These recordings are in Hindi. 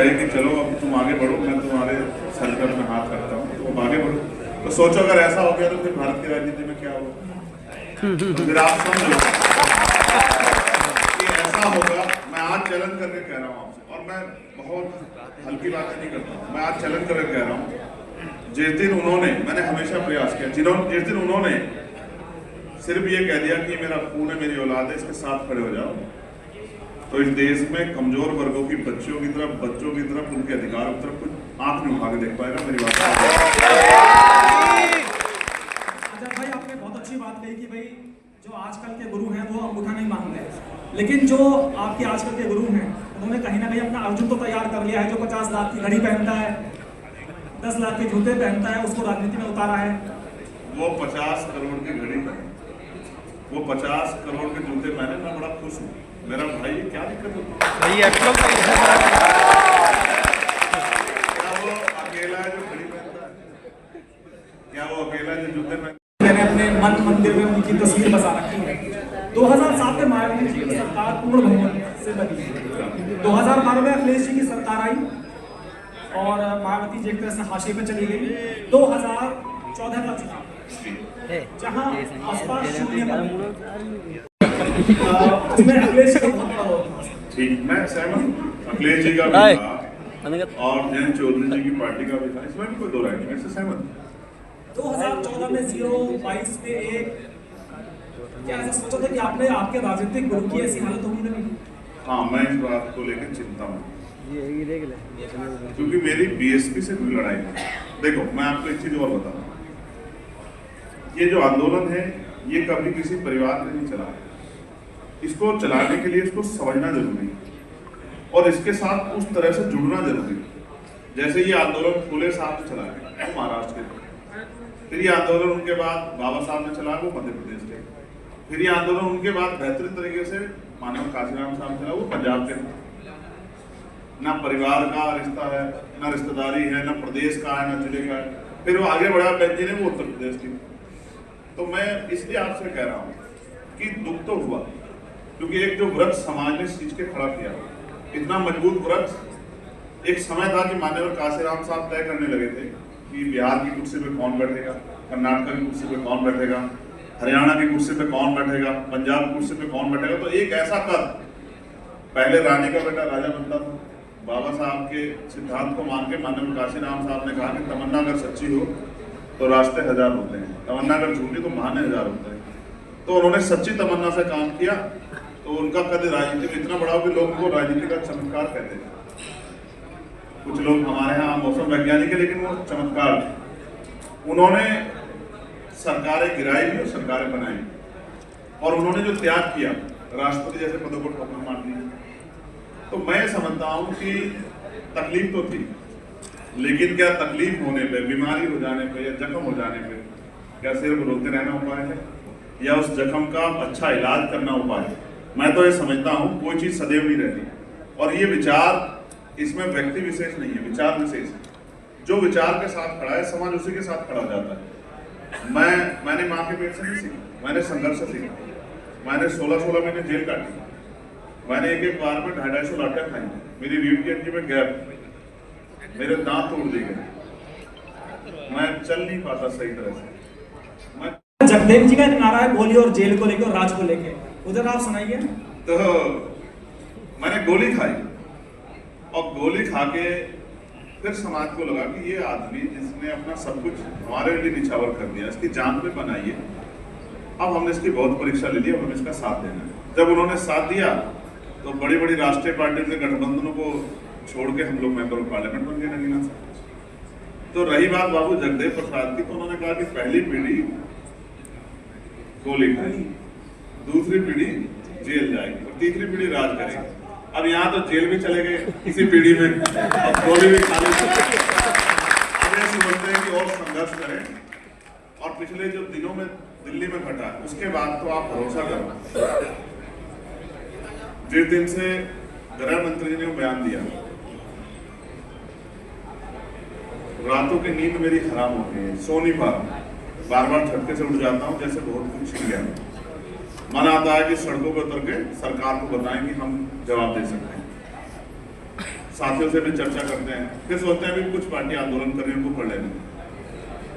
गए कि चलो अब तुम आगे बढ़ो, मैं तुम्हारे सर्कल में हाथ रखता हूँ, तुम आगे बढ़ो। तो सोचो अगर ऐसा हो गया तो फिर भारत की राजनीति में क्या होगा। तो फिर आप समझो कि ऐसा होगा। मैं आज चैलेंज करके कह रहा हूँ आपसे, और मैं बहुत हल्की बातें नहीं करता हूँ, मैं आज चैलेंज करके कह रहा हूँ। जिस दिन उन्होंने, मैंने हमेशा प्रयास किया, जिस दिन उन्होंने सिर्फ ये कह दिया कि मेरा खून है, मेरी औलाद है, इसके साथ खड़े हो जाओ, तो इस देश में कमजोर वर्गों की बच्चों की तरफ उनके अधिकारों की तरफ कुछ आंख नहीं उठा के देख पाएगा। मेरी बात भाई, आपने बहुत अच्छी बात कही कि भाई जो आजकल के गुरु हैं वो अंगूठा नहीं मांगते, लेकिन जो आपके आजकल के गुरु हैं उन्होंने कहीं ना कहीं अपना अर्जुन तो तैयार कर लिया है। जो 50 लाख की घड़ी पहनता है, 10 लाख के जूते पहनता है, उसको राजनीति में उतारा है। वो 50 करोड़ की घड़ी पहने, वो 50 करोड़ के जूते पहने, मैं बड़ा खुश हूँ। मेरा भाई, क्या दिक्कत होती है? क्या वो अकेला है जो घड़ी पहनता है? क्या वो अकेला है जो जूते पहनता है? मैंने अपने मन मंदिर में उनकी तस्वीर बसा रखी है। 2007 में मायावती जी की सरकार पूर्ण बहुमत से बनी। 2012 में अखिलेश जी की सरकार आई और मायावती जी एक तरह से हाशिए पे चली गई। 2014 का चुनाव जहां आसपास शून्य उसमें अखिलेश जी ठीक, मैं सहमत, अखिलेश जी का भी था और जयंत चौधरी जी की पार्टी का भी था, इसमें भी कोई दो राय नहीं, इससे सहमत। 2014 में 0, 22 में 1, क्या ऐसा सोचा था कि आपने आपके राजनीतिक गुरु की ऐसी हालत होगी कभी? हाँ, मैं इस बात को लेकर चिंता हूँ, क्योंकि मेरी बीएसपी से कोई लड़ाई नहीं। देखो, मैं आपको एक चीज और बताऊँ, ये जो आंदोलन है ये कभी किसी परिवार ने नहीं चलाया। इसको चलाने के लिए इसको समझना जरूरी है और इसके साथ उस तरह से जुड़ना जरूरी है। जैसे ये आंदोलन फूले साहब ने चलाया वो महाराष्ट्र के, फिर ये आंदोलन उनके बाद बाबा साहब ने चलाया वो मध्य प्रदेश के, फिर ये आंदोलन उनके बाद बेहतरीन तरीके से मानव काशीराम साहब चला वो पंजाब के। ना परिवार का रिश्ता है, ना रिश्तेदारी है, ना प्रदेश का है, ना जिले का है। फिर वो आगे बढ़ा बेंजी ने, वो उत्तर प्रदेश की। तो मैं इसलिए आपसे कह रहा हूँ कि दुख तो हुआ, क्योंकि एक जो वृक्ष समाज ने सींच के खड़ा किया, इतना मजबूत वृक्ष। एक समय था कि माननीय काशीराम साहब तय करने लगे थे कि बिहार की कुर्सी पे कौन बैठेगा, कर्नाटक की कुर्सी पे कौन बैठेगा, हरियाणा की कुर्सी पे कौन बैठेगा, पंजाब की कुर्सी पे कौन बैठेगा। तो एक ऐसा कद, पहले रानी का बेटा राजा बनता था। बाबा साहब के सिद्धांत को मान के माननीय काशीराम साहब ने कहा कि तमन्ना अगर सच्ची हो तो रास्ते हजार होते हैं, तमन्ना अगर झूठी तो बहाने हजार होते हैं। तो उन्होंने सच्ची तमन्ना से काम किया, तो उनका कद राजनीति में इतना बड़ा हो कि लोग उनको राजनीति का चमत्कार कहते हैं। कुछ लोग हमारे यहाँ मौसम वैज्ञानिक है, लेकिन वो चमत्कार। उन्होंने सरकारें गिराई भी और सरकारें बनाई, और उन्होंने जो त्याग किया, राष्ट्रपति जैसे पदों को ठोकर मार दी। तो मैं समझता हूँ कि तकलीफ तो थी, लेकिन क्या तकलीफ होने पे, बीमारी हो जाने पे या जख्म हो जाने पे क्या सिर्फ रोते रहना उपाय है, या उस जख्म का अच्छा इलाज करना उपाय है? मैं तो ये समझता हूँ कोई चीज सदैव नहीं रहती, और ये विचार, इसमें व्यक्ति विशेष नहीं है, विचार विशेष है। जो विचार के साथ खड़ा है, समाज उसी के साथ खड़ा हो जाता है। मैंने माँ के पेट से नहीं सीखा, मैंने संघर्ष से सीखा। मैंने 16 महीने जेल काटी, मैंने एक बार में 250 लाठियां खाई, मेरी रीढ़ की हड्डी में गैप, मेरे दांत तोड़ दिए गए, मैं चल नहीं पाता सही तरह से। जगदेव जी का नारा है गोली और जेल को लेकर और राज को लेकर, उधर आप सुनाइए। तो मैंने गोली खाई, और गोली खा के फिर समाज को लगा कि ये आदमी जिसने अपना सब कुछ हमारे लिए निछावर कर दिया, इसकी जान पे बनाई है, अब हमने इसकी बहुत परीक्षा ले ली, अब हमें इसका साथ देना है। जब उन्होंने साथ दिया तो बड़ी बड़ी राष्ट्रीय पार्टियों के गठबंधनों को छोड़ के हम लोग मेंबर ऑफ पार्लियामेंट बन गए नगीना से। तो रही बात बाबू जगदेव प्रसाद की, तो उन्होंने कहा कि पहली पीढ़ी गोली खाएगी, दूसरी पीढ़ी जेल जाएगी और तीसरी पीढ़ी राज करेगी। अब यहाँ तो जेल भी चले गए इसी पीढ़ी में, अब गोली भी खा लेते हैं कि और संघर्ष करें। और पिछले जो दिनों में दिल्ली में घटा, उसके बाद तो आप भरोसा करो, जिस दिन से गृह मंत्री ने बयान दिया, रातों की नींद मेरी हराम हो गई है, सो नहीं पा, बार बार झटके से उठ जाता हूँ जैसे बहुत कुछ छिड़ गया। मन आता है कि सड़कों पर उतर के सरकार को बताएं कि हम जवाब दे सकते हैं। साथियों से भी चर्चा करते हैं, फिर सोचते हैं भी कुछ पार्टी आंदोलन कर रही है उनको कर लेंगे,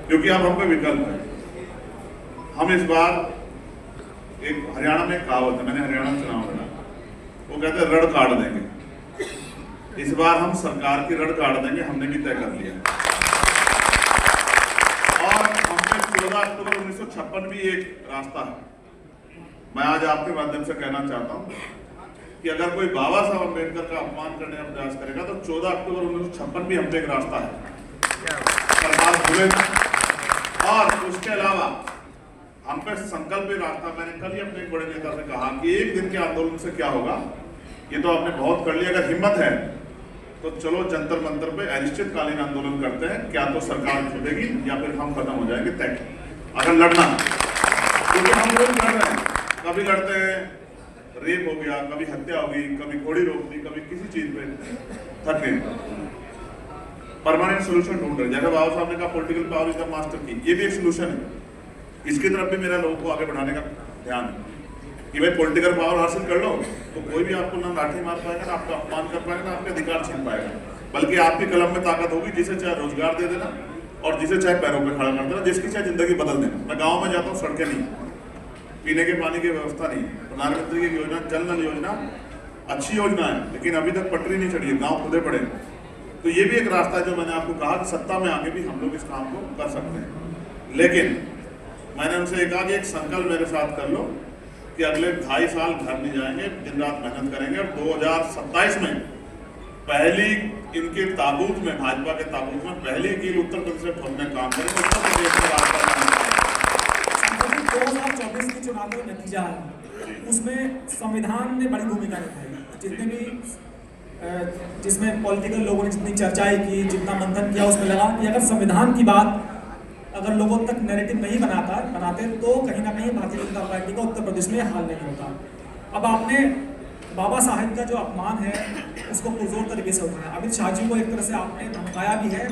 क्योंकि अब हम पे विकल्प है। हम इस बार एक हरियाणा में कहावत है, मैंने हरियाणा चुनाव लड़ा, वो कहते हैं रड़ काट देंगे। इस बार हम सरकार की रड़ काट देंगे, हमने भी तय कर लिया। और हम पे 14 अक्टूबर 1956 भी एक रास्ता है। मैं आज आपके माध्यम से कहना चाहता हूं कि अगर कोई बाबा साहब अम्बेडकर का अपमान करने का प्रयास करेगा तो 14 अक्टूबर 1956 भी हम पे एक रास्ता है, सरकार भूले। और उसके अलावा हम पे संकल्प भी रास्ता, मैंने कल ही अपने एक बड़े नेता से कहा कि एक दिन के आंदोलन से क्या होगा, ये तो आपने बहुत कर लिया, अगर हिम्मत है तो चलो जंतर मंतर पे अनिश्चितकालीन आंदोलन करते हैं, क्या तो सरकार छूटेगी या फिर हम खत्म हो जाएंगे तय, अगर लड़ना। क्योंकि हम लोग लड़ रहे हैं, कभी लड़ते हैं रेप हो गया, कभी हत्या हो गई, कभी घोड़ी रोक दी, कभी किसी चीज पे थके, परमानेंट सोल्यूशन ढूंढ रहे। जैसे बाबा साहब ने कहा political power is the master की, ये भी एक सोल्यूशन है। इसकी तरफ भी मेरा लोगों को आगे बढ़ाने का ध्यान है कि भाई पॉलिटिकल पावर हासिल कर लो तो कोई भी आपको ना लाठी मार पाएगा, ना आपका अपमान कर पाएगा, ना आपके अधिकार छीन पाएगा, बल्कि आपकी कलम में ताकत होगी, जिसे चाहे रोजगार दे देना और जिसे चाहे पैरों पे खड़ा कर देना, जिसकी चाहे जिंदगी बदल देना। मैं गाँव में जाता हूँ, सड़कें नहीं, पीने के पानी की व्यवस्था नहीं, प्रधानमंत्री की योजना जल नल योजना अच्छी योजना है, लेकिन अभी तक पटरी नहीं चढ़ी है, गाँव खुदे पड़े। तो ये भी एक रास्ता है जो मैंने आपको कहा कि सत्ता में आगे भी हम लोग इस काम को कर सकते हैं। लेकिन मैंने उनसे कहा कि एक संकल्प मेरे साथ कर लो कि अगले 2.5 साल घर नहीं जाएंगे, दिन रात मेहनत करेंगे और 2027 में पहली इनके ताबूत में, भाजपा के ताबूत में पहली कील उत्तर प्रदेश में ठोकने काम करेंगे। उत्तर प्रदेश में 2024 के चुनाव का नतीजा है, उसमें संविधान ने बड़ी भूमिका निभाई। जितने भी जिसमें पॉलिटिकल लोगों ने जितनी चर्चाएं की, जितना मंथन किया, उसमें लगा कि अगर संविधान की बात अगर लोगों तक नैरेटिव नहीं बनाते तो कहीं ना कहीं भारतीय जनता पार्टी का उत्तर प्रदेश में हाल नहीं होता। अब आपने बाबा साहेब का जो अपमान है उसको पुरजोर तरीके से उठाया। अमित शाह जी को एक तरह से आपने धमकाया भी है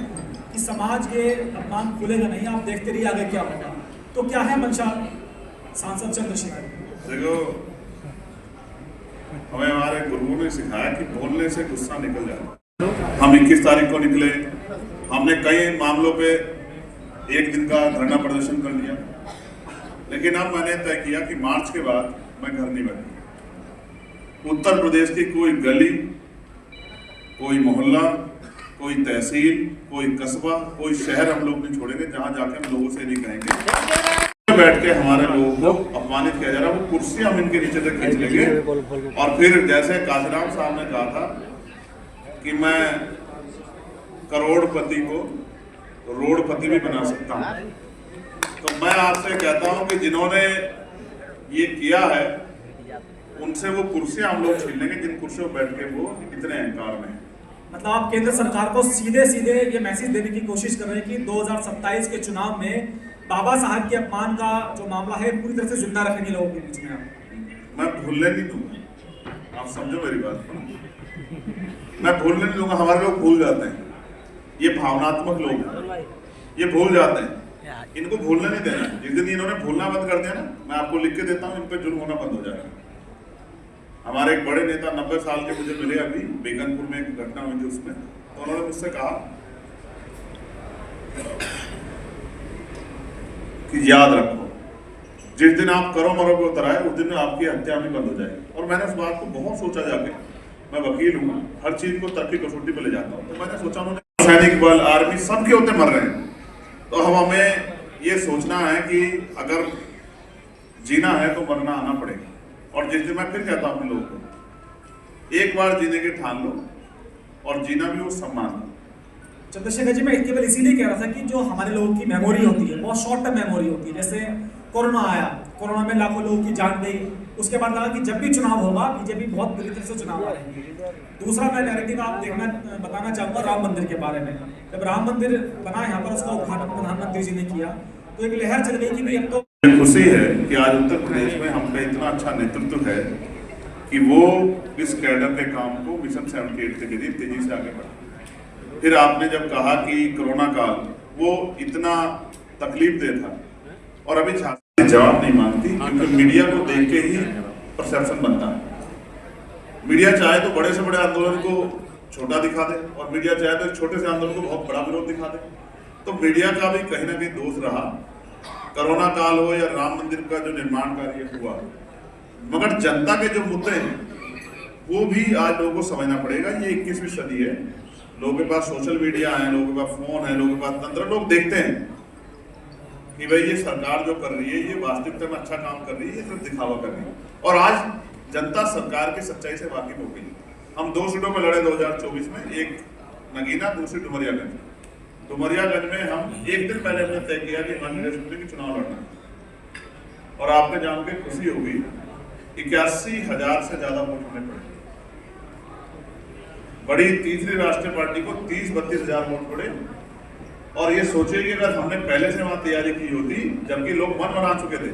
कि समाज ये अपमान खुलेगा नहीं, आप देखते रहिए आगे क्या होगा। तो क्या है मंशा सांसद चंद्रशेखर? देखो, हमें हमारे गुरुओं ने सिखाया कि बोलने से गुस्सा निकल जाता है। हम 21 तारीख को निकले, हमने कई मामलों पे एक दिन का धरना प्रदर्शन कर लिया, लेकिन अब मैंने तय किया कि मार्च के बाद मैं घर नहीं बैठूंगा। उत्तर प्रदेश की कोई गली, कोई मोहल्ला, कोई तहसील, कोई कस्बा, कोई शहर हम लोग नहीं छोड़ेंगे जहां जाके हम लोगों से नहीं कहेंगे बैठ के हमारे लोगों को अपमानित किया जा रहा है, वो कुर्सी हम इनके नीचे तक खींच लेंगे। और फिर जैसे काशीराम साहब ने कहा था कि मैं करोड़पति को रोडपति भी बना सकता हूं, तो मैं आपसे कहता हूं कि जिन्होंने ये किया है उनसे वो कुर्सियां हम लोग छीन लेंगे जिन कुर्सियों पर बैठ के वो इतने अहंकार में। मतलब आप केंद्र सरकार को सीधे सीधे ये मैसेज देने की कोशिश कर रहे हैं कि 2027 के चुनाव में बाबा साहब के अपमान का जो मामला है पूरी तरह से जिंदा रखेंगे लोगों के बीच में। मैं भूलने नहीं दूंगा, आप समझो मेरी बात, मैं भूलने नहीं दूंगा। हमारे लोग भूल जाते हैं, ये भावनात्मक लोग हैं, ये भूल जाते हैं, इनको भूलने नहीं देना। जिस दिन इन्होंने भूलना बंद कर दिया ना, मैं आपको लिख के देता हूँ, इन पे जुल्म होना बंद हो जाएगा। हमारे एक बड़े नेता 90 साल के मुझे मिले अभी बेगनपुर में, एक घटना हुई थी उसमें, तो उन्होंने मुझसे कहा कि याद रखो जिस दिन आप करो मरो पे उतर आए उस दिन आपकी हत्या भी बंद हो जाएगी। और मैंने उस बात को बहुत सोचा, जाके मैं वकील हूँ, हर चीज को तर्क की कसौटी पे ले जाता हूँ, तो मैंने सोचा उन्होंने सैनिक बल, आर्मी सबके होते मर रहे हैं, तो हम हमें ये सोचना है कि अगर जीना है तो मरना आना पड़ेगा। और जिस दिन मैं फिर कहता हूँ अपने लोगों को, एक बार जीने के ठान लो और जीना भी वो सम्मान। चंद्रशेखर जी, मैं केवल इसीलिए कह रहा था कि जो हमारे लोगों की मेमोरी होती है बहुत शॉर्ट टर्म मेमोरी होती है। जैसे कोरोना आया, कोरोना में लाखों लोगों की जान गई, उसके बाद लगा कि जब भी चुनाव होगा बीजेपी बहुत बुरी तरह से चुनाव हारेगी। दूसरा मैं नैरेटिव आप बताना चाहूंगा राम मंदिर के बारे में। जब राम मंदिर बना यहाँ पर, उसका उद्घाटन प्रधानमंत्री जी ने किया, तो एक लहर चल गई कि भाई अब तो खुशी है कि आज उत्तर प्रदेश में हम पे इतना अच्छा नेतृत्व है कि वो इस कैडर के काम को मिशन 78 के जरिए तेजी से आगे बढ़ा। फिर आपने जब कहा कि कोरोना काल वो इतना तकलीफ दे था, और अभी झांसी जवाब नहीं मांगती, क्योंकि मीडिया को देख के ही परसेप्शन बनता है। मीडिया चाहे तो बड़े से बड़े आंदोलन को छोटा दिखा दे और मीडिया चाहे तो छोटे से आंदोलन को बहुत बड़ा विरोध दिखा दे। तो मीडिया का भी कहीं ना कहीं दोष रहा, कोरोना काल हो या राम मंदिर का जो निर्माण कार्य हुआ, मगर जनता के जो मुद्दे हैं वो भी आज लोगों को समझना पड़ेगा। ये 21वीं सदी है, लोगों के पास सोशल मीडिया है, लोगों के पास फोन है, लोगों के पास तंत्र, लोग देखते हैं कि भाई ये सरकार जो कर रही है ये वास्तविकता में अच्छा काम कर रही है, ये सिर्फ दिखावा कर रही है। और आज जनता सरकार की सच्चाई से वाकिफ हो गई। हम 2 सीटों में लड़े 2024 में, एक नगीना, दूसरी डुमरियागंज। डुमरियागंज में हम एक दिन पहले हमने तय किया कि माननीय राष्ट्रपति की चुनाव लड़ना है, और आपने जान के खुशी होगी 81,000 से ज्यादा वोट हमें पड़े। बड़ी तीसरी राष्ट्रीय पार्टी को 30-32 हजार वोट पड़े। और ये सोचिए कि अगर हमने पहले से वहां तैयारी की होती, जबकि लोग मन बना चुके थे,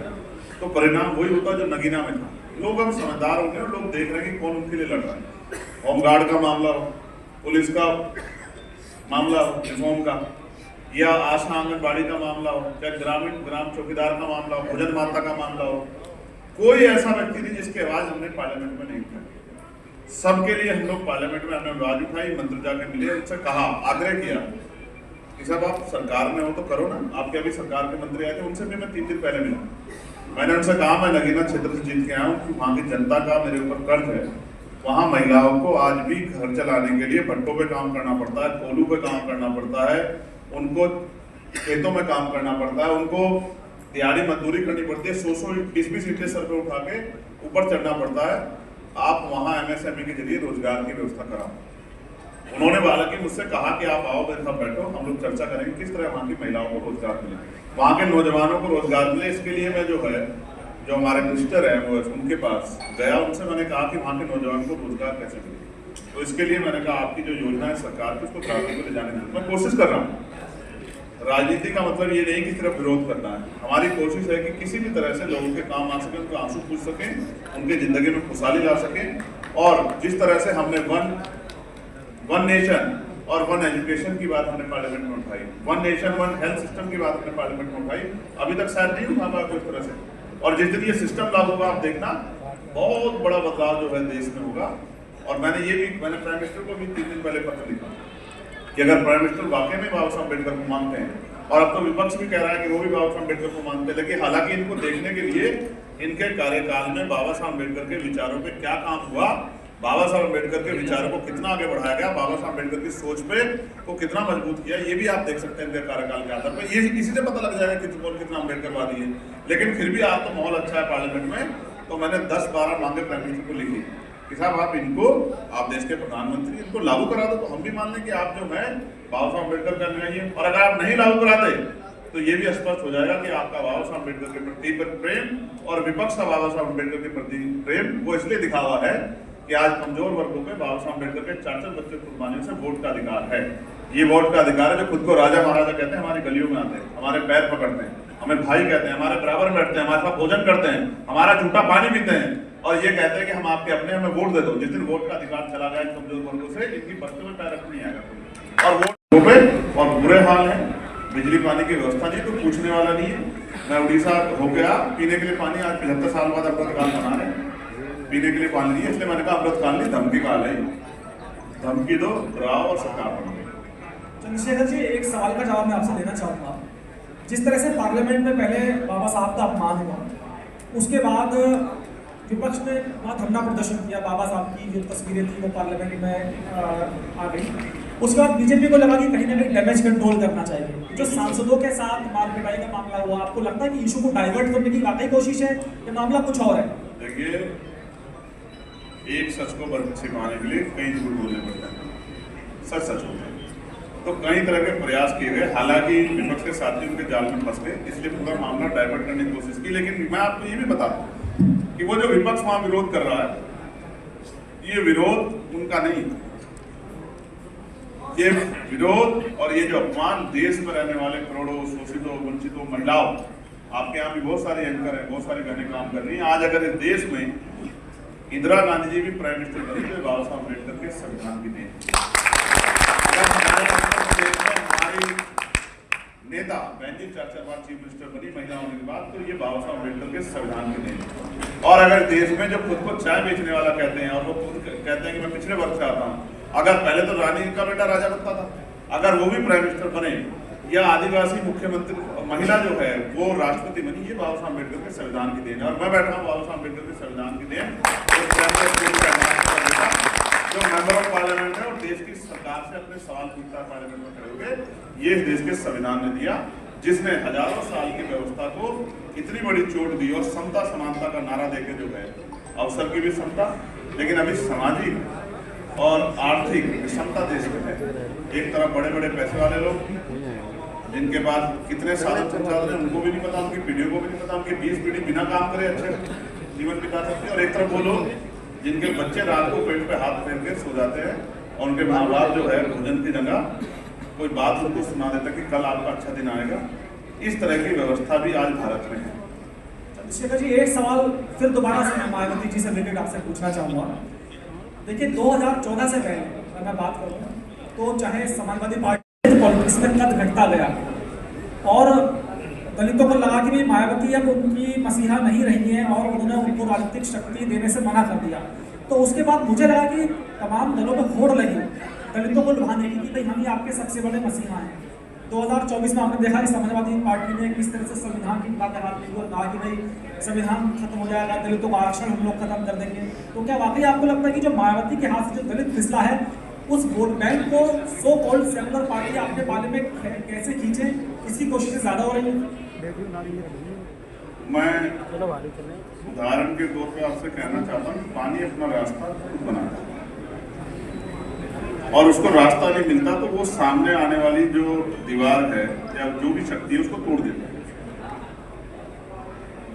तो परिणाम वही होता जो नगीना में था। लोग अब समझदार हो गए और लोग देख रहे हैं कि कौन उनके लिए लड़ रहा है। होमगार्ड का मामला हो, पुलिस का मामला हो, रिफॉर्म का, या आशा आंगनबाड़ी का मामला हो, चाहे ग्राम चौकीदार का मामला हो, भोजन माता का मामला हो, कोई ऐसा व्यक्ति नहीं जिसकी आवाज हमने पार्लियामेंट में नहीं उठाई। सबके लिए हम लोग पार्लियामेंट में हमने आवाज उठाई, मंत्री जाके मिले, उनसे कहा, आग्रह किया कि साहब आप सरकार में हो तो करो ना। आपके अभी सरकार के मंत्री आए थे, उनसे भी मैं 3 दिन पहले मिला। मैंने उनसे कहा मैं नगीना क्षेत्र से जीत के आया हूँ कि वहाँ की जनता का मेरे ऊपर कर्ज है। वहाँ महिलाओं को आज भी घर चलाने के लिए भट्टों पे काम करना पड़ता है, कोलू पे काम करना पड़ता है, उनको खेतों में काम करना पड़ता है, उनको दिहाड़ी मजदूरी करनी पड़ती है, 100-120 ईंटें सर पे उठा के ऊपर चढ़ना पड़ता है। आप वहाँ MSME के जरिए रोजगार की व्यवस्था कराओ। उन्होंने हालांकि मुझसे कहा कि आप आओ मेरे साथ बैठो, हम लोग चर्चा करेंगे किस तरह वहाँ की महिलाओं को रोजगार मिले, वहाँ के नौजवानों को रोजगार मिले। इसके लिए मैं जो हमारे मिनिस्टर है वो उनके पास गया, उनसे मैंने कहा कि वहाँ के नौजवान को रोजगार कैसे मिले। तो इसके लिए मैंने कहा आपकी जो योजना है सरकार की, उसको प्राथमिकता को ले जाने की मैं कोशिश कर रहा हूँ। राजनीति का मतलब ये नहीं कि सिर्फ विरोध करना है, हमारी कोशिश है कि किसी भी तरह से लोगों के काम आ सके, उनको आंसू पूछ सके, उनकी जिंदगी में खुशहाली ला सके। और जिस तरह से हमने वन नेशन और वन एजुकेशन की बात हमने पार्लियामेंट में उठाई, 1 नेशन 1 हेल्थ सिस्टम की बात हमने पार्लियामेंट में उठाई, अभी तक शायद नहीं उठा पाया उस तरह से। और जिस दिन ये सिस्टम लागू होगा आप देखना बहुत बड़ा बदलाव जो है देश में होगा। और मैंने प्राइम मिनिस्टर को भी 3 दिन पहले पत्र लिखा कि अगर प्राइम मिनिस्टर वाकई में बाबा साहब अम्बेडकर को मानते हैं, और अब तो विपक्ष भी कह रहा है कि वो भी बाबा साहब अम्बेडकर को मानते हैं, लेकिन हालांकि इनको देखने के लिए इनके कार्यकाल में बाबा साहब अम्बेडकर के विचारों पे क्या काम हुआ, बाबा साहब अम्बेडकर के विचारों को कितना आगे बढ़ाया गया, बाबा साहब अम्बेडकर की सोच पे को कितना मजबूत किया, ये भी आप देख सकते हैं इनके कार्यकाल के आधार पर। ये इसी से पता लग जाएगा कि कौन कितना अम्बेडकरवादी है। लेकिन फिर भी आज तो माहौल अच्छा है पार्लियामेंट में, तो मैंने 10-12 मांगे प्राइम मिनिस्टर को लिखी कि साहब आप देश के प्रधानमंत्री, इनको लागू करा दो, तो हम भी मान लें कि आप जो है बाबा साहब अम्बेडकर का अनुयायी है। और अगर आप नहीं लागू कराते तो ये भी स्पष्ट हो जाएगा कि आपका बाबा साहब अम्बेडकर के प्रति प्रेम और विपक्ष का बाबा साहब अम्बेडकर के प्रति प्रेम वो इसलिए दिखा हुआ है कि आज कमजोर वर्गों पे बाबा साहब अम्बेडकर के 4 बच्चे कुर्बानियों से वोट का अधिकार है। ये वोट का अधिकार है जो खुद को राजा महाराजा कहते हैं, हमारी गलियों में आते हैं, हमारे पैर पकड़ते हैं, हमें भाई कहते हैं, हमारे बराबर बैठते हैं, हमारे साथ भोजन करते हैं, हमारा झूठा पानी पीते हैं, और ये कहते हैं कि हम आपके अपने, हमें वोट दे दो। जिस दिन वोट का अधिकार चला गया कमजोर वर्गों से, इनकी बच्चों में पैर रख नहीं आएगा। और वोट पे और बुरे हाल है, बिजली पानी की व्यवस्था नहीं, तो पूछने वाला नहीं है। मैं उड़ीसा होके आ, पीने के लिए पानी आज 75 साल बाद अमृतकाल बना रहे हैं, पीने के लिए पानी नहीं है, इसलिए मैंने कहा अमृतकाल नहीं धमकी काल है, धमकी दो, डराओ और सरकार बनाओ। चंद्रशेखर जी, एक सवाल का जवाब मैं आपसे देना चाहूँगा। जिस तरह से पार्लियामेंट में पहले बाबा साहब का अपमान हुआ, उसके बाद विपक्ष ने वहाँ धरना प्रदर्शन किया, बाबा साहब की जो तस्वीरें थी वो पार्लियामेंट में आ गई। उसके बाद बीजेपी को लगा कि कहीं ना कहीं डैमेज कंट्रोल करना चाहिए। जो सांसदों के साथ मार पिटाई का मामला हुआ, आपको लगता है कि इशू को डाइवर्ट करने की वाकई कोशिश है या मामला कुछ और है? देखिए, एक सच को छिपाने के लिए कई झूठ बोलने पड़ते हैं, सच होते हैं, तो कई तरह के प्रयास किए गए। हालांकि विपक्ष के साथी उनके जाल में फंस गए, इसलिए पूरा मामला डाइवर्ट करने की कोशिश की। लेकिन मैं आपको ये भी बता दूं कि वो जो विपक्ष वहां विरोध कर रहा है, ये विरोध उनका नहीं, ये विरोध और ये जो अपमान देश में रहने वाले करोड़ों शोषितों, वंचितों, महिलाओं, आपके यहाँ भी बहुत सारे एंकर हैं, बहुत सारे बहनें काम कर रही हैं। आज अगर इस देश में इंदिरा गांधी जी भी प्राइम मिनिस्टर बनी तो बाबा साहब अम्बेडकर के संविधान की देन। हमारी नेता बहन जी 4 बार चीफ मिनिस्टर बनी महिला होने के बाद, तो ये बाबा साहब अम्बेडकर के संविधान की देन। और अगर देश में जो खुद को चाय बेचने वाला कहते हैं और वो खुद कहते हैं कि मैं पिछड़े वर्ग से आता हूँ, अगर पहले तो रानी का बेटा राजा बनता था, अगर वो भी प्राइम मिनिस्टर बने या आदिवासी मुख्यमंत्री महिला जो है वो राष्ट्रपति बनी, ये बाबा साहब अम्बेडकर के संविधान की देन है। और मैं बैठा हूँ बाबा साहब अम्बेडकर के संविधान की देन, जो मेंबर ऑफ पार्लियामेंट है और देश की सरकार से अपने सवाल पूछता है पार्लियामेंट में खड़े होकर, ये देश के संविधान ने दिया, जिसने हजारों साल की व्यवस्था को इतनी बड़ी चोट दी और समता समानता का नारा देके जो है, अवसर की भी समता, लेकिन अभी सामाजिक और आर्थिक विषमता देश में है। एक तरफ बड़े बड़े पैसे वाले लोग जिनके पास कितने साधन संसाधन है उनको भी नहीं पता, उनकी पीढ़ियों को भी नहीं पता, उनकी 20 पीढ़ी बिना काम करे अच्छे जीवन बिता सकते हैं। और एक तरफ वो लोग जिनके बच्चे रात को पेट पे हाथ फेर के सो जाते हैं और उनके माँ बाप जो है भोजन की जगह कोई बात उनको सुना देता कि कल आपका अच्छा दिन आएगा। इस तरह की व्यवस्था भी आज भारत में है। चंद्रशेखर जी, एक सवाल फिर दोबारा से मैं मायावती जी से रिलेटेड आपसे पूछना चाहूँगा। देखिए 2014 से पहले अगर मैं बात करूँ तो चाहे समाजवादी पार्टी पॉलिटिक्स में कद घटता गया और दलितों को लगा कि भाई मायावती अब उनकी मसीहा नहीं रही है और उन्होंने उनको राजनीतिक शक्ति देने से मना कर दिया। तो उसके बाद मुझे लगा कि तमाम दलों में होड़ लगी दलितों को लुभाने की कि भाई हम ही आपके सबसे बड़े मसीहा हैं। 2024 में आपने देखा कि समाजवादी पार्टी ने किस तरह से संविधान की बात हाथ ली और कहा कि भाई संविधान खत्म हो जाएगा, दलितों का आरक्षण हम लोग खत्म कर देंगे। तो क्या वाकई आपको लगता है कि जो मायावती के हाथ से जो दलित फिसला है उस वोट बैंक को सो कॉल्ड सेकुलर पार्टी अपने बारे में कैसे खींचे, इसकी कोशिशें ज्यादा हो रही हैं? मैं उदाहरण के तौर पे आपसे कहना चाहता हूँ, पानी अपना रास्ता खुद बनाता है और उसको रास्ता नहीं मिलता तो वो सामने आने वाली जो दीवार है या जो भी शक्ति है उसको तोड़ देता है।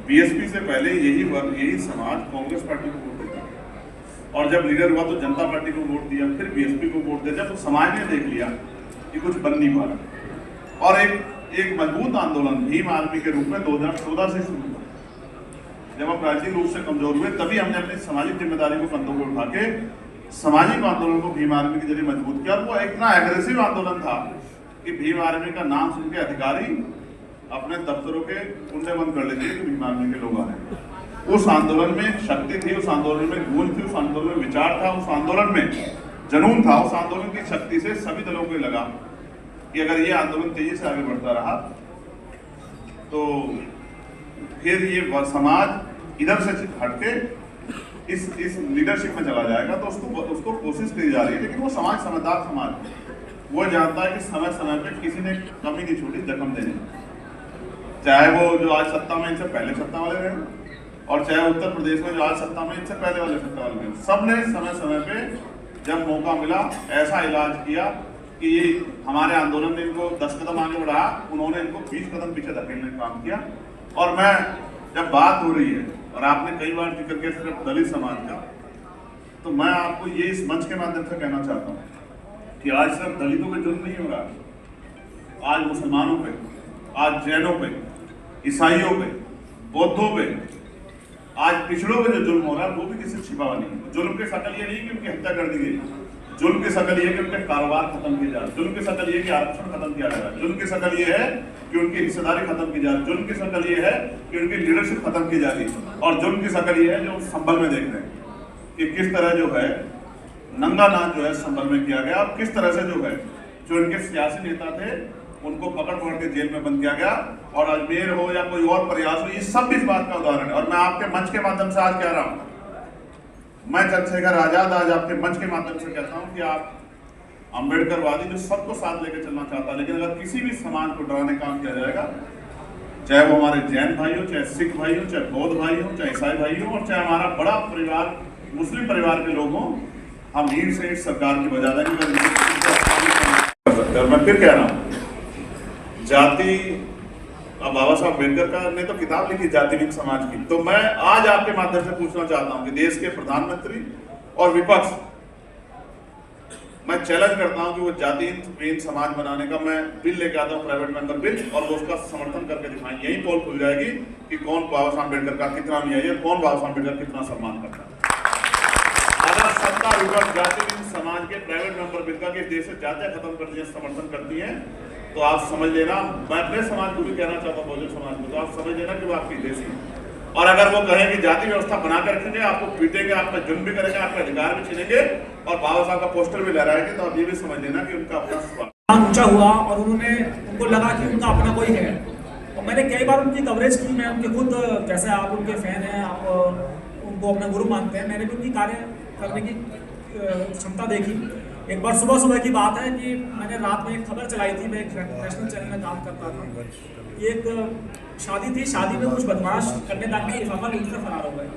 बीएसपी से पहले यही समाज कांग्रेस पार्टी को वोट देता है और जब लीडर हुआ तो जनता पार्टी को वोट दिया, फिर बीएसपी को वोट दिया। जब तो समाज ने देख लिया कि कुछ बन नहीं पा रहा और एक मजबूत आंदोलन भीम आर्मी के रूप में 2014 से शुरू हुआ। जब हम राजनीतिक रूप से कमजोर हुए तभी हमने अपनी सामाजिक जिम्मेदारी को कंधों पर उठा के सामाजिक आंदोलन को भीम आर्मी के जरिए मजबूत किया। वो इतना एग्रेसिव आंदोलन था कि भीम आर्मी का नाम सुन के अधिकारी अपने दफ्तरों के कुंडे बंद कर लेते कि भीम आर्मी के लोग आ रहे हैं। उस आंदोलन में शक्ति थी, उस आंदोलन में गूंज थी, उस आंदोलन में विचार था, उस आंदोलन में जुनून था। उस आंदोलन की शक्ति से सभी दलों को लगा कि अगर ये आंदोलन तेजी से आगे बढ़ता रहा तो फिर ये समाज इधर से हटके इस लीडरशिप में चला जाएगा। तो उसको कोशिश की जा रही है, लेकिन वो समाज समझदार समाज वो जानता है कि समय समय पे किसी ने कमी नहीं छोड़ी जख्म देने, चाहे वो जो आज सत्ता में इनसे पहले सत्ता वाले रहे और चाहे उत्तर प्रदेश में जो आज सत्ता में इनसे पहले वाले सत्ता वाले रहे। सबने समय समय पे जब मौका मिला ऐसा इलाज किया कि हमारे आंदोलन ने इनको 10 कदम आगे बढ़ाया, उन्होंने इनको 20 कदम पीछे धकेलने का काम किया। और मैं जब बात हो रही है और आपने कई बार जिक्र किया सिर्फ दलित समाज का, तो मैं आपको ये इस मंच के माध्यम से कहना चाहता हूँ कि आज सिर्फ दलितों पे जुल्म नहीं हो रहा, आज मुसलमानों पे, आज जैनों पे, ईसाइयों पे, बौद्धों पे, आज पिछड़ों पे जो जुल्म हो रहा है वो भी किसी छिपा हुआ नहीं। जुल्म की शकल ये नहीं कि उनकी हत्या कर दी गई, जुल्म की शकल ये कि उनके कारोबार खत्म किए जा रहे, जुल्म की शकल ये कि आरक्षण खत्म किया जा रहा है, जुल्म की शकल ये है कि उनकी हिस्सेदारी खत्म की जा रही है, जुल्म की शकल ये है कि उनकी लीडरशिप खत्म की जा रही है और जुल्म की शकल ये है जो संभल में देख रहे हैं कि किस तरह जो है नंगा नाच जो है संभल में किया गया और किस तरह से जो है जो इनके सियासी नेता थे उनको पकड़ के जेल में बंद किया गया। और अजमेर हो या कोई और प्रयास हो, ये सब इस बात का उदाहरण है। और मैं आपके मंच के माध्यम से आज कह रहा हूं, मैं चंद्रशेखर आजाद आज आपके मंच के माध्यम से कहता हूं कि आप अम्बेडकरवादी जो सबको साथ लेकर चलना चाहता है, लेकिन अगर किसी भी समाज को डराने काम किया जाएगा, चाहे वो हमारे जैन भाई हो, चाहे सिख भाई हो, चाहे बौद्ध भाई हो, चाहे ईसाई भाई हो और चाहे हमारा बड़ा परिवार मुस्लिम परिवार के लोग हों, हम ईंट से ईंट सरकार की बजा देंगे। मैं फिर कह रहा हूँ, जाति, अब बाबा साहब अम्बेडकर ने तो किताब लिखी जातिहीन समाज की, तो मैं आज आपके माध्यम से पूछना चाहता हूं कि देश के प्रधानमंत्री और विपक्ष, मैं चैलेंज करता हूं कि वो जातिहीन समाज बनाने का मैं बिल लेके आता हूं, प्राइवेट मेंबर बिल, और वो उसका समर्थन करके दिखाएं। यही पोल खुल जाएगी कि कौन बाबा साहब अम्बेडकर का कितना न्याय है, कौन बाबा साहब अम्बेडकर कितना सम्मान करता है। अगर सत्ता विपक्ष जातिहीन समाज के प्राइवेट मेंबर बिल का कि देश से जातियां खत्म करती है समर्थन करती है, तो आप समझ लेना, मैं अपने समाज को भी कहना चाहता हूँ, बहुजन समाज को, तो आप समझ लेना कि वो आपकी देश है। और अगर वो कहें कि जाति व्यवस्था बना कर रखेंगे, आपको पीटेंगे, आप पर जुल्म भी करेंगे, आपके अधिकार भी छीनेंगे और बाबा साहब का पोस्टर भी लहराएंगे, तो आप ये भी समझ लेना कि उनका अपना ऊंचा हुआ और उनको लगा कि उनका अपना कोई है। और मैंने कई बार उनकी कवरेज की, मैं उनके खुद, जैसे आप उनके फैन हैं, आप उनको अपना गुरु मानते हैं, मैंने भी उनकी कार्य करने की क्षमता देखी। एक बार सुबह की बात है कि मैंने रात में एक खबर चलाई थी, मैं एक नेशनल चैनल में काम करता था, एक शादी थी, शादी में कुछ बदमाश कन्यादान का लिफाफा लूटकर फरार हो गए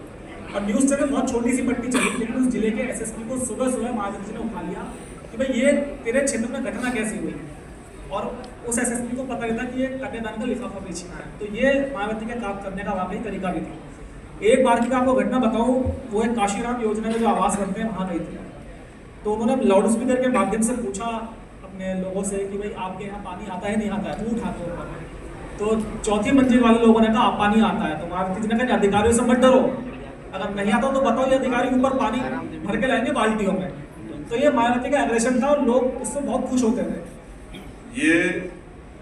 और न्यूज़ चैनल बहुत छोटी सी पट्टी चली, लेकिन उस जिले के एसएसपी को सुबह मायावती जी ने उठा लिया कि भाई ये तेरे क्षेत्र में घटना कैसी हुई, और उस एसएसपी को पता नहीं था कि ये कन्यादान का लिफाफा भी छीना है। तो ये मायावती के काम करने का वाकई तरीका भी था। एक बार की मैं आपको घटना बताऊं, वो एक काशीराम योजना में जो आवास बनते हैं वहाँ गई थी, तो उन्होंने लाउड स्पीकर के माध्यम से पूछा अपने लोगों से कि भाई आपके यहाँ पानी आता है नहीं आता है, तू उठाते हो। तो चौथी मंजिल वाले लोगों ने कहा आप पानी आता है, तो मायावती जी ने कहा अधिकारियों से मत डरो, अगर नहीं आता तो बताओ, ये अधिकारी ऊपर पानी भर के लाएंगे बाल्टियों में। तो ये मायावती का एग्रेशन था और लोग उससे बहुत खुश होते थे। ये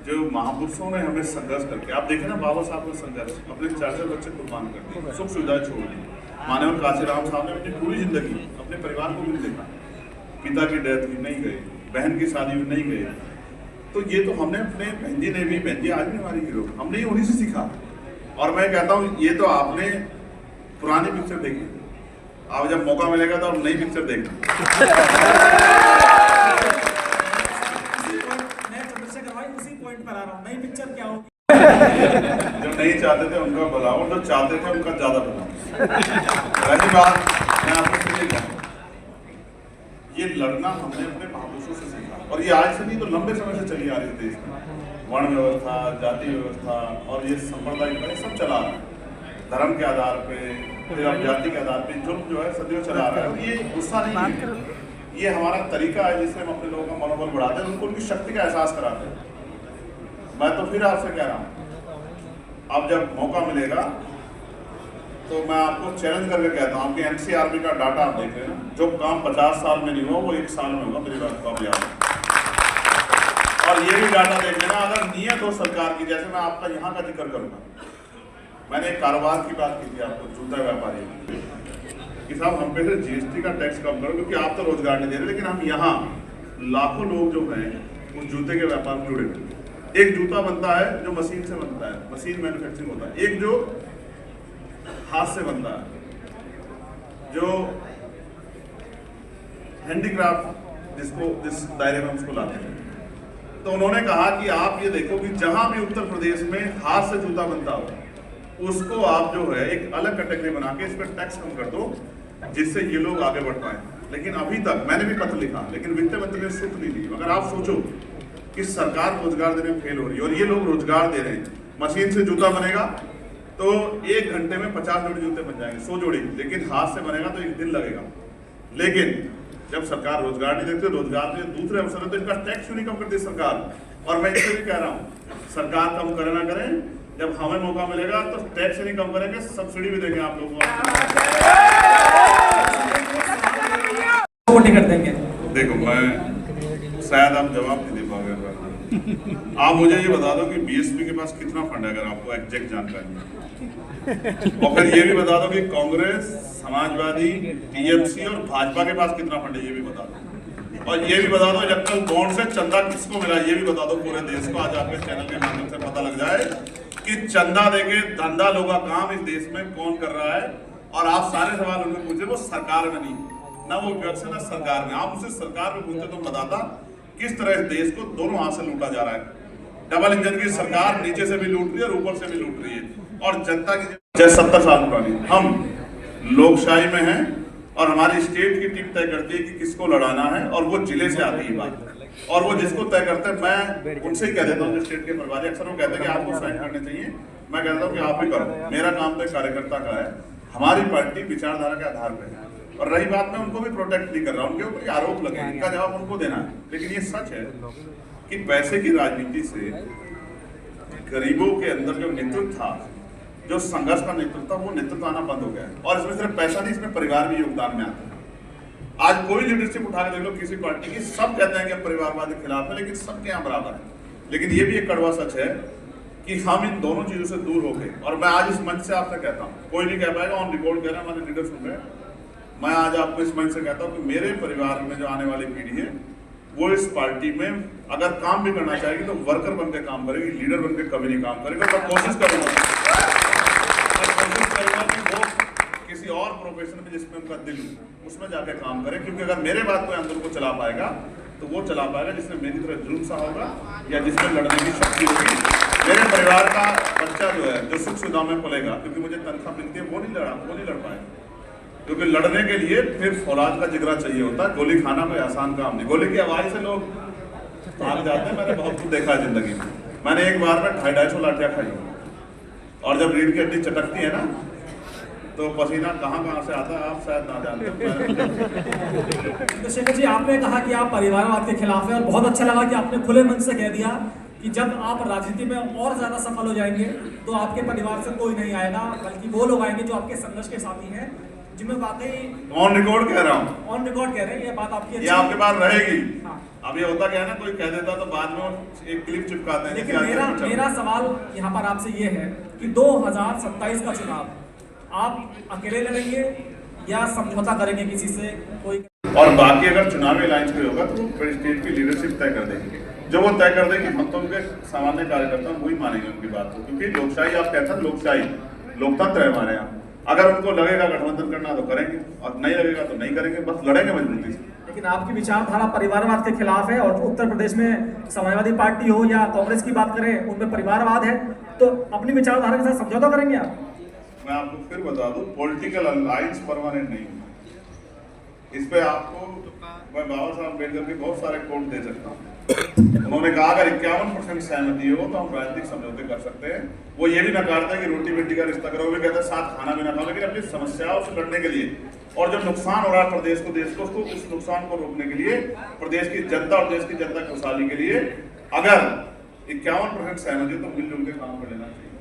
जो महापुरुषों ने हमें संघर्ष करके, आप देखें ना, बाबा साहब ने संघर्ष, अपने 4 बच्चे कुर्बान कर दिए, सुख सुविधाएं छोड़ दी। मानव काशीराम साहब ने अपनी पूरी जिंदगी अपने परिवार को भी नहीं देखा, पिता की डेथ हुई नहीं गए, बहन की शादी में नहीं गए। तो ये तो हमने अपने बहन जी ने भी, बहन जी आज भी हमारी हीरो, हमने उन्हीं से सीखा। और मैं कहता हूँ ये तो आपने पुरानी पिक्चर देखी, आप जब मौका मिलेगा तो आप नई पिक्चर देखना। उसी पॉइंट पर आ रहा हूँ, नई पिक्चर क्या होगी? जो नहीं चाहते थे उनका भलाओ, जो चाहते थे उनका ज्यादा भलाओ। पहली बात मैं आपको ये कहूँ, ये लड़ना हमने अपने महापुरुषों से सीखा, और ये आज से नहीं तो लंबे समय से चली आ रही है देश में। वर्ण व्यवस्था, जाति व्यवस्था और ये सांप्रदायिक सब चला रहा है, धर्म के आधार पे, फिर अब जाति के आधार पे जुर्म जो है सदियों चला रहा है। और ये गुस्सा नहीं है, ये हमारा तरीका है जिससे हम अपने लोगों का मनोबल बढ़ाते हैं, उनको उनकी शक्ति का एहसास कराते हैं। मैं तो फिर आपसे कह रहा हूँ, अब जब मौका मिलेगा तो मैं आपको चैलेंज करके कहता हूँ, आपके एनसीआरबी का डाटा आप देख लेना, जो काम 50 साल में नहीं हुआ वो 1 साल में होगा, मेरी बात को आप याद रखें। और ये भी डाटा देख लेना, अगर नियत हो सरकार की, जैसे मैं आपका यहाँ का जिक्र करूँगा, मैंने एक कारोबार की बात की थी आपको, जूता व्यापारी कि साहब हम पे से जीएसटी का टैक्स कम करो, क्योंकि आप तो रोजगार नहीं दे रहे, लेकिन हम यहाँ लाखों लोग जो हैं उस जूते के व्यापार में जुड़े हुए। एक जूता बनता है जो मशीन से बनता है, मशीन मैन्युफैक्चरिंग होता है, एक जो हाथ से बनता है, जो हैंडीक्राफ्ट जिस दायरे में उसको लाते हैं। तो उन्होंने कहा कि आप ये देखो कि जहां भी उत्तर प्रदेश में हाथ से जूता बनता हो, उसको आप जो है एक अलग कैटेगरी बना के इस पर टैक्स कम कर दो, जिससे ये लोग आगे बढ़ पाए। लेकिन अभी तक मैंने भी पत्र लिखा, लेकिन वित्त मंत्री ने सूत्र नहीं दी। अगर आप सोचो कि सरकार रोजगार देने में फेल हो रही है और ये लोग रोजगार दे रहे हैं, मशीन से जूता बनेगा तो 1 घंटे में 50 जोड़ी जूते बन जाएंगे, 100 जोड़ी, लेकिन हाथ से बनेगा तो 1 दिन लगेगा। लेकिन जब सरकार रोजगार नहीं देती, रोजगार के दूसरे अवसर है, तो इनका टैक्स क्यों नहीं कम करती सरकार? और मैं इससे भी कह रहा हूँ, सरकार कम करे ना करें, जब हमें मौका मिलेगा तो टैक्स नहीं कम करेंगे, सब्सिडी भी देंगे आप लोगों को। कर देंगे। देखो, मैं शायद आप जवाब नहीं दे पाओगे, आप मुझे ये बता दो कि बीएसपी के पास कितना फंड है, अगर आपको एग्जैक्ट जानकारी है। और फिर ये भी बता दो कि कांग्रेस, समाजवादी, टीएमसी और भाजपा के पास कितना फंड है, ये भी बता दो। और ये भी बता दो इलेक्ट्रल बॉन्ड से चंदा किसको मिला, ये भी बता दो पूरे देश को। आज आपके चैनल के माध्यम से पता लग जाए कि चंदा देके धंधा लोगों का काम इस देश में कौन कर रहा है। और आप सारे सवाल उनको पूछे, वो सरकार में नहीं, ना वो विपक्ष ना सरकार में, आप उसे सरकार में पूछते तो बताता किस तरह इस देश को दोनों हाथ से लूटा जा रहा है। डबल इंजन की सरकार नीचे से भी लूट रही है और ऊपर से भी लूट रही है। और जनता की 70 साल पुरानी, हम लोकशाही में हैं और हमारी स्टेट की टीम तय करती है कि किसको लड़ाना है, और वो जिले से आती है बात, और वो जिसको तय करते हैं मैं उनसे ही कह देता हूँ, जो स्टेट के प्रभारी अक्सर वो कहते हैं कि आपको साइन करने चाहिए, मैं कहता हूँ कि आप ही करो, मेरा काम तो कार्यकर्ता का है। हमारी पार्टी विचारधारा के आधार पर है। और रही बात, मैं उनको भी प्रोटेक्ट नहीं कर रहा, उनके ऊपर आरोप लगे, इनका जवाब उनको देना है। लेकिन ये सच है कि पैसे की राजनीति से गरीबों के अंदर जो नेतृत्व था, जो संघर्ष का नेतृत्व था, वो नेतृत्व आना बंद हो गया है। और इसमें सिर्फ पैसा नहीं, इसमें परिवार भी योगदान में आता है। आज कोई लीडरशिप उठा के देख लो किसी पार्टी की, सब कहते हैं कि परिवारवाद के खिलाफ है, लेकिन सबके यहाँ बराबर है। लेकिन ये भी एक कड़वा सच है कि हम इन दोनों चीजों से दूर होके, और मैं आज इस मंच से आपसे कहता हूँ, कोई नहीं कह पाएगा, ऑन रिकॉर्ड कह रहा है, हमारे लीडर सुन रहे हैं, मैं आज आपको इस मंच से कहता हूँ कि मेरे परिवार में जो आने वाली पीढ़ी है वो इस पार्टी में अगर काम भी करना चाहेगी तो वर्कर बन के काम करेगी, लीडर बन के कभी नहीं काम करेगा। मैं कोशिश करूंगा कि वो किसी और प्रोफेशन में जिसमें उनका दिल उसमें जाके काम करे, क्योंकि अगर मेरे बात कोई आंदोलन को चला पाएगा तो वो चला पाएगा जिसने मेरी तरह जुल्म सा होगा या जिसमें लड़ने की शक्ति होगी। मेरे परिवार का बच्चा जो है जो सुख सुविधा में पलेगा, क्योंकि मुझे तनख्वाह मिलती है, वो नहीं लड़ पाएगा, क्योंकि लड़ने के लिए फिर फौलाद का जिगरा चाहिए होता है। गोली खाना कोई आसान काम नहीं, गोली की आवाज से लोग भाग जाते हैं। मैंने बहुत कुछ देखा है जिंदगी में। मैंने एक बार में 250 लाठियां खाई, और जब रीढ़ की हड्डी चटकती है ना तो पसीना कहाँ से आता है आप शायद ना जानते। तो शेखर जी, आपने कहा कि आप परिवारवाद के खिलाफ हैं, और बहुत अच्छा लगा कि आपने खुले मन से कह दिया कि जब आप राजनीति में और ज्यादा सफल हो जाएंगे तो आपके परिवार से कोई नहीं आएगा, बल्कि वो लोग आएंगे जो आपके संघर्ष के साथी हैं, जिनमें वाकई ऑन रिकॉर्ड कह रहा हूँ, ऑन रिकॉर्ड कह रहे हैं, ये बात आपकी ये आपके पास रहेगी। हाँ। अब ये होता क्या है ना, कोई कह देता तो बाद में एक क्लिप चिपकाते हैं। लेकिन मेरा सवाल यहाँ पर आपसे ये है कि 2027 का चुनाव आप अकेले लड़ेंगे या समझौता करेंगे किसी से कोई? और बाकी अगर चुनावी अलायंस कोई होगा तो वो स्टेट की लीडरशिप तय कर देंगे, जो वो तय कर देंगे। हम तो उनके सामान्य कार्यकर्ता वही मानेंगे उनकी बात को, क्योंकि लोकशाही आप कहते हैं, लोकशाही लोकतंत्र है हमारे यहाँ। अगर उनको लगेगा गठबंधन करना तो करेंगे, और नहीं लगेगा तो नहीं करेंगे, बस लड़ेंगे मजबूती से। लेकिन आपकी विचारधारा परिवारवाद के खिलाफ है, और उत्तर प्रदेश में समाजवादी पार्टी हो या कांग्रेस की बात करें, उनमें परिवारवाद है, तो अपनी विचारधारा के साथ समझौता करेंगे आप? मैं आपको फिर बता दूं, पॉलिटिकल अलायंस परमानेंट नहीं है। इस पे आपको मैं बाबा साहब अम्बेडकर के बहुत सारे कोट दे सकता हूँ। उन्होंने कहा अगर 51% सहमति हो तो हम राजनीतिक समझौते कर सकते हैं। वो ये भी नकारता है कि रोटी बेटी का रिश्ता करो, वो भी कहता है साथ खाना भी ना खाओ, लेकिन अपनी समस्याओं से लड़ने के लिए और जो नुकसान हो रहा है प्रदेश को, देश को, उसको उस नुकसान को रोकने के लिए, प्रदेश की जनता और देश की जनता की खुशहाली के लिए अगर 51% सहमति तो मिलजुल के काम कर लेना चाहिए।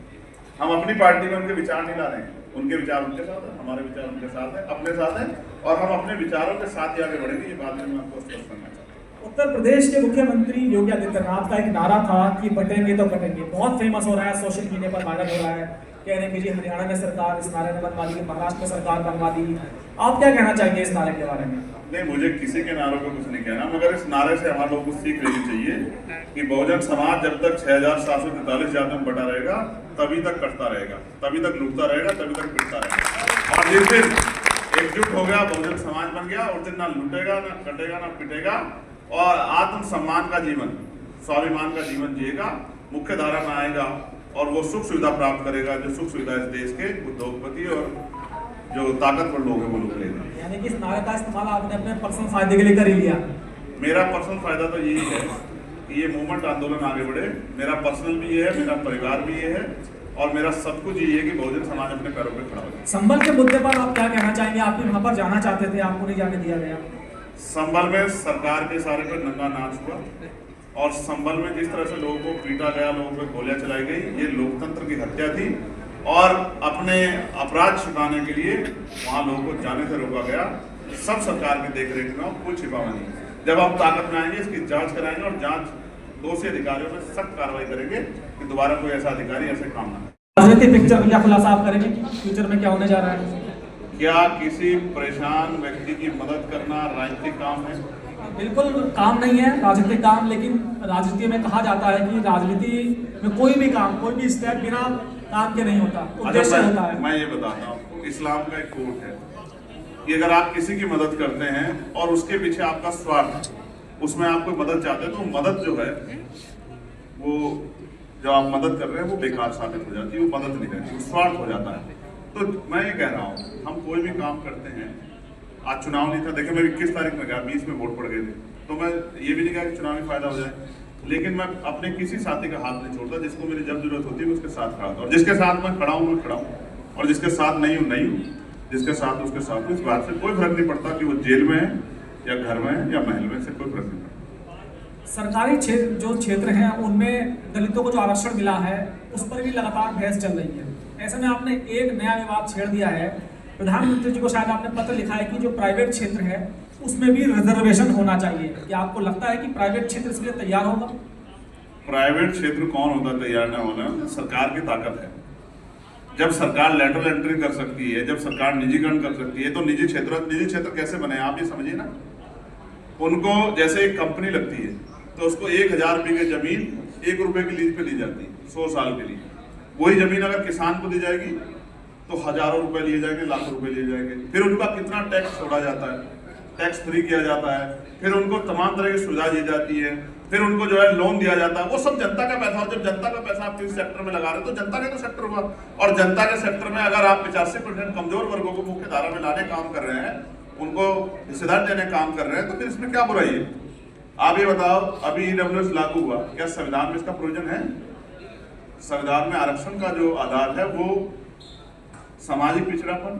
हम अपनी पार्टी में उनके विचार नहीं ला रहे हैं, उनके विचार उनके साथ है, हमारे विचार उनके साथ है, अपने साथ है, और हम अपने विचारों के साथ ही आगे बढ़ेंगे। ये बात मैं आपको स्पष्ट करना चाहता हूँ। उत्तर प्रदेश के मुख्यमंत्री योगी आदित्यनाथ का एक नारा था कि बटेंगे तो कटेंगे, बहुत फेमस हो रहा है, सोशल मीडिया पर वायरल हो रहा है, कह रहे हैं कि जी हरियाणा में सरकार इस नारे ने बनवा दी, महाराष्ट्र में सरकार बनवा दी। आप क्या कहना चाहेंगे इस नारे के बारे में? नहीं, मुझे किसी के नारों को कुछ नहीं कहना, मगर इस नारे से हमारे लोगों को सीख लेनी चाहिए कि बहुजन समाज जब तक 6743 जात में बटा रहेगा तभी तक कटता रहेगा, तभी तक लूटता रहेगा, तभी तक पिटता रहेगा। और जिस दिन एकजुट हो गया, बहुजन समाज बन गया, उस दिन ना लूटेगा, ना कटेगा, ना पिटेगा, और आत्म सम्मान का जीवन, स्वाभिमान का जीवन जिएगा, मुख्य धारा में आएगा, और वो सुख सुविधा प्राप्त करेगा जो सुख सुविधा इस देश के उद्योगपति और जो ताकतवर लोग हैं वो लोग लेगा। यानी कि इस नारे का इस्तेमाल आपने अपने पर्सनल फायदे के लिए कर ही लिया? मेरा पर्सनल फायदा तो यही है कि ये मूवमेंट आंदोलन आगे बढ़े। मेरा पर्सनल भी ये है, मेरा परिवार भी ये है, और मेरा सब कुछ ये है कि बहुजन समाज अपने पैरों पे खड़ा हो। संबल के मुद्दे पर आप क्या कहना चाहेंगे? आप भी वहां पर जाना चाहते थे, आपको नहीं जाने दिया गया। संबल में सरकार के सारे पे नंगा नाच हुआ, और संबल में जिस तरह से लोगों को पीटा गया, लोगों पे गोलियां चलाई गई, ये लोकतंत्र की हत्या थी, और अपने अपराध छिपाने के लिए वहां लोगों को जाने से रोका गया। सब सरकार की देखरेख में, कोई छिपावा नहीं। जब हम ताकत में आएंगे इसकी जांच कराएंगे, और जांच दोषी अधिकारियों पर सख्त कार्रवाई करेंगे कि दोबारा कोई ऐसा अधिकारी ऐसे काम ना करे। राजनीतिक पिक्चर क्या खुलासा आप करेंगे? फ्यूचर में क्या होने जा रहा है? क्या किसी परेशान व्यक्ति की मदद करना राजनीतिक काम है? बिल्कुल काम नहीं है राजनीतिक काम, लेकिन राजनीति में कहा जाता है कि राजनीति में कोई भी काम, कोई भी स्टेप बिना काम के नहीं होता, उद्देश्य होता है। मैं ये बताता हूँ, इस्लाम का एक कोट है कि अगर आप किसी की मदद करते हैं और उसके पीछे आपका स्वार्थ, उसमें आप कोई मदद चाहते हैं, तो मदद जो है वो जो आप मदद कर रहे हैं वो बेकार साबित हो जाती है, वो मदद नहीं रहती, वो स्वार्थ हो जाता है। तो मैं ये कह रहा हूँ, हम कोई भी काम करते हैं, आज चुनाव नहीं था, देखिए मैं 21 तारीख में गया, 20 में वोट पड़ गए थे, तो मैं ये भी नहीं कहा कि चुनावी फायदा हो जाए, लेकिन मैं अपने किसी साथी का हाथ नहीं छोड़ता, जिसको मेरी जब जरूरत होती है मैं उसके साथ खड़ा था, और जिसके साथ मैं खड़ा हूँ मैं खड़ा हूँ, और जिसके साथ नहीं हूँ नहीं हूँ, जिसके साथ उसके साथ हूँ। इस बात से कोई फर्क नहीं पड़ता कि वो जेल में है या घर में है या महल में, से कोई फर्क नहीं पड़ता। सरकारी जो क्षेत्र हैं उनमें दलितों को जो आरक्षण मिला है उस पर भी लगातार बहस चल रही है। ऐसे में आपने एक नया विवाद छेड़ दिया है, प्रधानमंत्री जी को शायद आपने पत्र लिखा है कि जो प्राइवेट क्षेत्र है उसमें भी रिजर्वेशन होना चाहिए। क्या आपको लगता है कि प्राइवेट क्षेत्र इसके लिए तैयार होगा? प्राइवेट क्षेत्र कौन होता तैयार न होना, सरकार की ताकत है। जब सरकार लेटरल एंट्री कर सकती है, जब सरकार निजीकरण कर सकती है, तो निजी क्षेत्र कैसे बने आप ये समझिए ना। उनको जैसे एक कंपनी लगती है तो उसको 1000 बीघे जमीन 1 रुपए की लीज पे दी जाती है 100 साल के लिए। वही जमीन अगर किसान को दी जाएगी तो हजारों रुपए लिए जाएंगे, लाखों रुपए लिए जाएंगे। फिर उनका कितना टैक्स छोड़ा जाता है, टैक्स फ्री किया जाता है, फिर उनको तमाम तरह की सुविधा दी जाती है, फिर उनको जो है लोन दिया जाता है। वो सब जनता का पैसा। और जब जनता का पैसा आप किसी सेक्टर में लगा रहे हो तो जनता का तो सेक्टर हुआ। और जनता के सेक्टर में अगर आप 85% कमजोर वर्गों को मुख्य धारा में लाने काम कर रहे हैं, उनको हिस्सेदार देने काम कर रहे हैं, तो फिर इसमें क्या बुराई है? आप ये बताओ, अभी EWS लागू हुआ, क्या संविधान में इसका प्रोविजन है? संविधान में आरक्षण का जो आधार है वो सामाजिक पिछड़ापन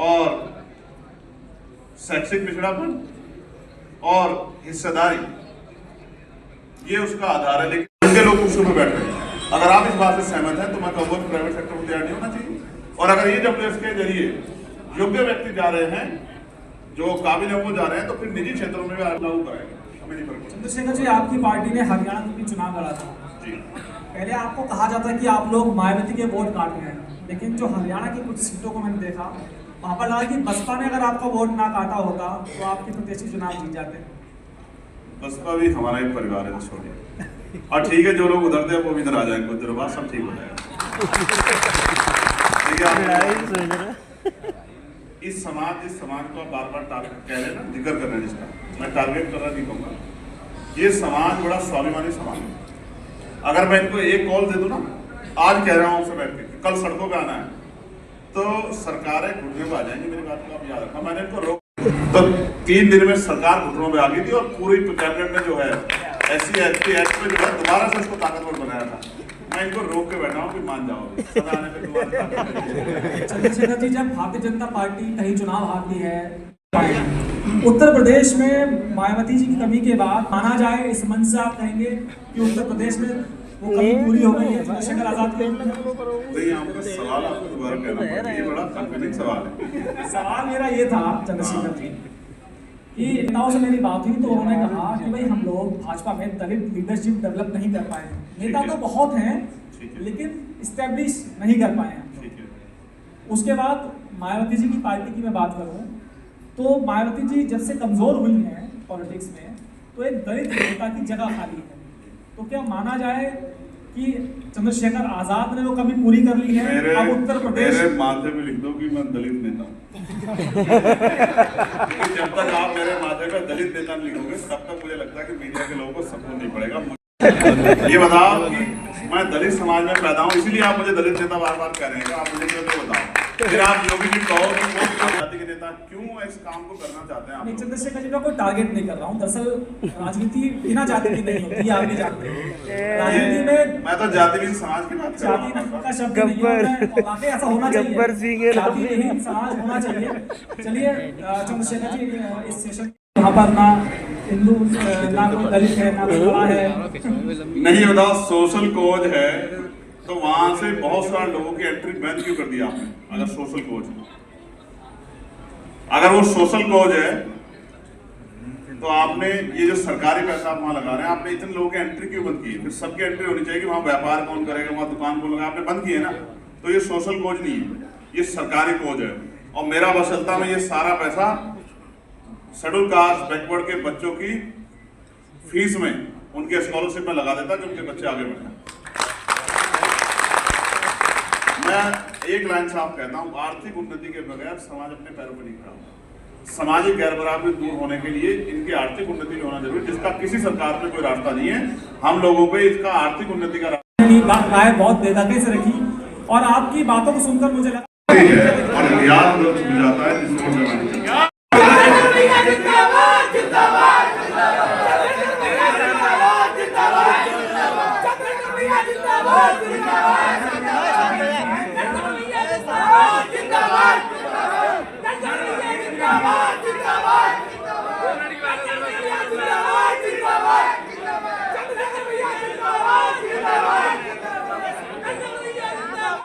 और शैक्षिक पिछड़ापन और हिस्सेदारी, ये उसका आधार है। लेकिन उनके लोग कुर्सियों पर बैठ रहे हैं। अगर आप इस बात से सहमत हैं तो मैं कहूँगा कि प्राइवेट सेक्टर को तैयार नहीं होना चाहिए। और अगर EWS के जरिए योग्य व्यक्ति जा रहे हैं, जो काबिल है वो जा रहे हैं, तो फिर निजी क्षेत्रों में भी लागू कराएंगे, हमें नहीं फर्क। चंद्रशेखर जी, आपकी पार्टी ने हरियाणा में भी चुनाव लड़ा था जी। पहले आपको कहा जाता है कि आप लोग मायावती के वोट काट रहे हैं, लेकिन जो हरियाणा की कुछ सीटों को मैंने देखा, वहाँ पर लगा कि बसपा ने अगर आपका वोट ना काटा होता तो आपके प्रत्याशी चुनाव जीत जाते। बसपा भी हमारा एक परिवार है, तो छोड़िए। और ठीक है, जो लोग उधर थे वो भी इधर आ जाएंगे, कुछ देर बाद सब ठीक हो जाएगा। इस समाज को आप बार बार कह रहे हैं ना, जिक्र कर रहे हैं जिसका, मैं टारगेट कर रहा नहीं कहूँगा। ये समाज बड़ा स्वाभिमानी समाज है। अगर मैं इनको एक कॉल दे दूँ ना, आज कह रहा हूँ आपसे बैठ के, कल सड़कों पे आना है, तो सरकारें घुटने पे आ जाएंगी। मेरी बात को आप याद रखना। मैंने इनको रोक, तो 3 दिन में सरकार घुटनों पे आ गई थी और पूरी कैबिनेट में जो है SC ST एक्ट में जो है दोबारा से उसको ताकतवर बनाया था। मैं इनको रोक के बैठा हूँ कि मान जाओ। चंद्रशेखर जी, जब भारतीय जनता पार्टी कहीं चुनाव हारती है, उत्तर प्रदेश में मायावती जी की कमी के बाद माना जाए, इस मंच से आप कहेंगे कि उत्तर प्रदेश में वो कमी पूरी हो गई है चंद्रशेखर आजाद के? नहीं, आपका सवाल आपको दोबारा कहना पड़ेगा, ये बड़ा कंफ्यूजिंग सवाल है। सवाल मेरा ये था चंद्रशेखर जी कि नेताओं से मेरी बात हुई तो उन्होंने कहा कि भाई हम लोग भाजपा में दलित लीडरशिप डेवलप नहीं कर पाए। नेता तो बहुत हैं लेकिन स्टैब्लिश नहीं कर पाए हैं। उसके बाद मायावती जी की पार्टी की मैं बात करूं तो मायावती जी जब से कमजोर हुई हैं पॉलिटिक्स में, तो एक दलित नेता की जगह खाली है। तो क्या माना जाए कि चंद्रशेखर आजाद ने वो कमी पूरी कर ली है? अब उत्तर प्रदेश मेरे माथे पे लिख दो कि मैं दलित नेता हूँ। जब तक आप मेरे माथे पे दलित नेता नहीं लिखोगे, तब तक मुझे लगता है कि मीडिया के लोगों को सपोर्ट नहीं पड़ेगा। ये बताओ कि मैं दलित समाज में पैदा हूँ, इसीलिए आप मुझे दलित नेता बार बार कह रहे हैं। आप मुझे क्यों बताओ, फिर आप योगी जी कहो कि वो जाति के नेता क्यों इस काम को करना चाहते हैं? नहीं, चंद्रशेखर जी का कोई टारगेट नहीं कर रहा हूँ। दरअसल राजनीति बिना जाति की नहीं होती, आप भी जानते हैं। राजनीति में मैं तो जातिहीन समाज की बात कर रहा हूँ। जाति का शब्द नहीं है, और वाकई ऐसा होना चाहिए, जातिहीन समाज होना चाहिए। चलिए चंद्रशेखर जी, इस सेशन यहाँ पर ना हिंदू ना कोई दलित है ना कोई बड़ा है। नहीं बताओ, सोशल कोज है तो वहां से बहुत सारे लोगों की एंट्री बैन क्यों कर दिया आपने? अगर सोशल कोज है, अगर वो सोशल कोज है तो आपने ये जो सरकारी पैसा आप वहां लगा रहे हैं, आपने इतने लोगों की एंट्री क्यों बंद की है? फिर सबकी एंट्री होनी चाहिए कि वहां व्यापार कौन करेगा, वहां दुकान कौन लगाएगा, आपने बंद की है ना। तो ये सोशल कोज नहीं है, ये सरकारी कोज है। और मेरा बसंता में ये सारा पैसा शेड्यूल कास्ट बैकवर्ड के बच्चों की फीस में, उनके स्कॉलरशिप में लगा देता कि उनके बच्चे आगे बढ़े। मैं एक लाइन साफ कहता हूं, आर्थिक उन्नति के बगैर समाज अपने पैरों पर नहीं खड़ा होगा। सामाजिक गैरबराबरी दूर होने के लिए इनकी आर्थिक उन्नति भी होना जरूरी है, जिसका किसी सरकार में कोई रास्ता नहीं है। हम लोगों पे इसका आर्थिक उन्नति का राय बहुत बेदखल से रखी, और आपकी बातों को सुनकर मुझे लगा और याद जाता है